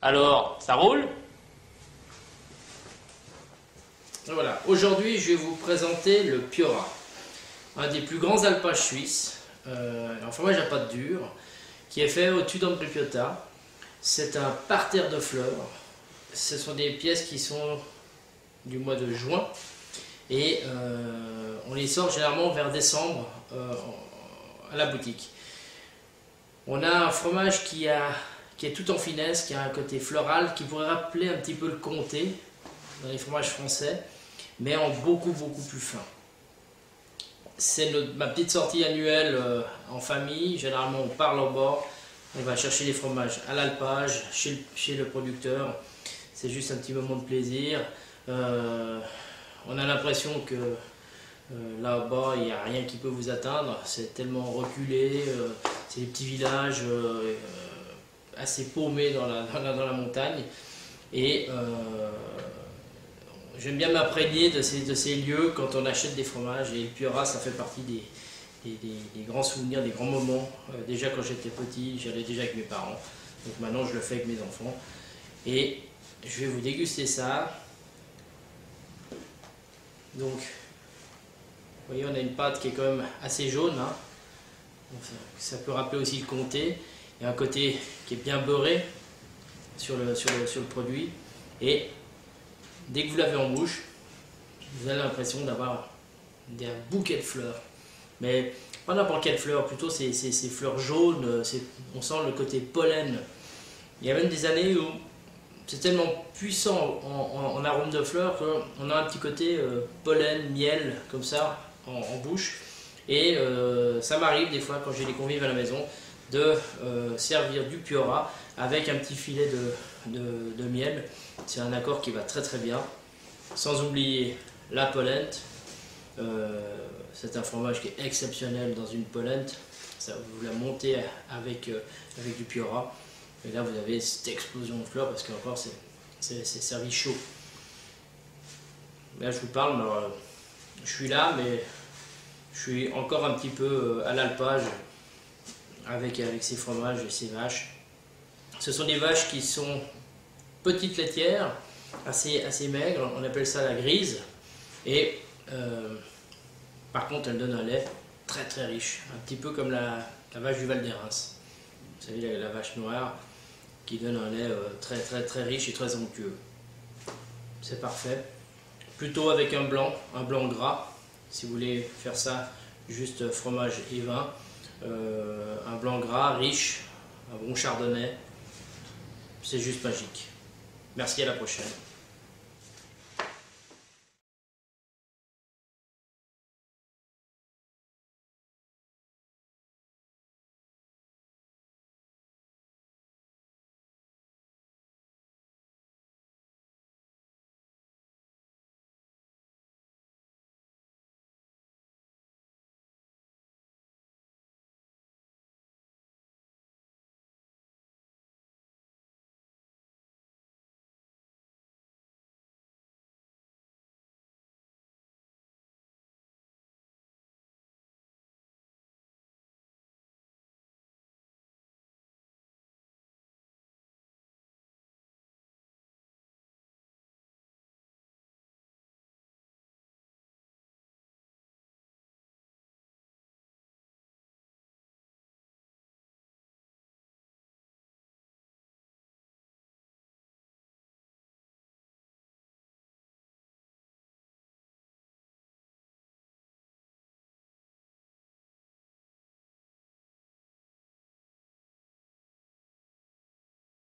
Alors, ça roule? Voilà, aujourd'hui je vais vous présenter le Piora, un des plus grands alpages suisses, en fromage à pâte dure, qui est fait au Tudor Piotta. C'est un parterre de fleurs, ce sont des pièces qui sont du mois de juin et on les sort généralement vers décembre à la boutique. On a un fromage qui est tout en finesse, qui a un côté floral, qui pourrait rappeler un petit peu le comté dans les fromages français, mais en beaucoup plus fin. C'est ma petite sortie annuelle en famille. Généralement on part au bord, on va chercher les fromages à l'alpage, chez le producteur. C'est juste un petit moment de plaisir. On a l'impression que là-bas il n'y a rien qui peut vous atteindre, c'est tellement reculé, c'est des petits villages assez paumés dans la montagne. Et j'aime bien m'imprégner de ces lieux quand on achète des fromages, et le Piora ça fait partie des grands souvenirs, des grands moments. Déjà quand j'étais petit, j'allais déjà avec mes parents, donc maintenant je le fais avec mes enfants. Et je vais vous déguster ça. Donc, vous voyez, on a une pâte qui est quand même assez jaune, hein. Donc, ça peut rappeler aussi le comté. Il y a un côté qui est bien beurré sur le produit. Et dès que vous l'avez en bouche, vous avez l'impression d'avoir un bouquet de fleurs. Mais pas n'importe quelle fleur, plutôt ces fleurs jaunes, on sent le côté pollen. Il y a même des années où c'est tellement puissant en arôme de fleurs qu'on a un petit côté pollen, miel, comme ça, en bouche. Et ça m'arrive des fois, quand j'ai des convives à la maison, de servir du Piora avec un petit filet de miel. C'est un accord qui va très bien. Sans oublier la polenta. C'est un fromage qui est exceptionnel dans une polenta. Vous la montez avec du Piora. Et là vous avez cette explosion de fleurs parce qu'encore c'est servi chaud. Là je vous parle, mais, je suis là, mais je suis encore un petit peu à l'alpage avec ces fromages et ces vaches. Ce sont des vaches qui sont petites laitières, assez maigres, on appelle ça la grise. Et par contre elle donne un lait très riche, un petit peu comme la vache du Val d'Hérens. Vous savez, la vache noire qui donne un lait très riche et très onctueux. C'est parfait. Plutôt avec un blanc gras, si vous voulez faire ça, juste fromage et vin. Un blanc gras, riche, un bon chardonnay, c'est juste magique. Merci, à la prochaine.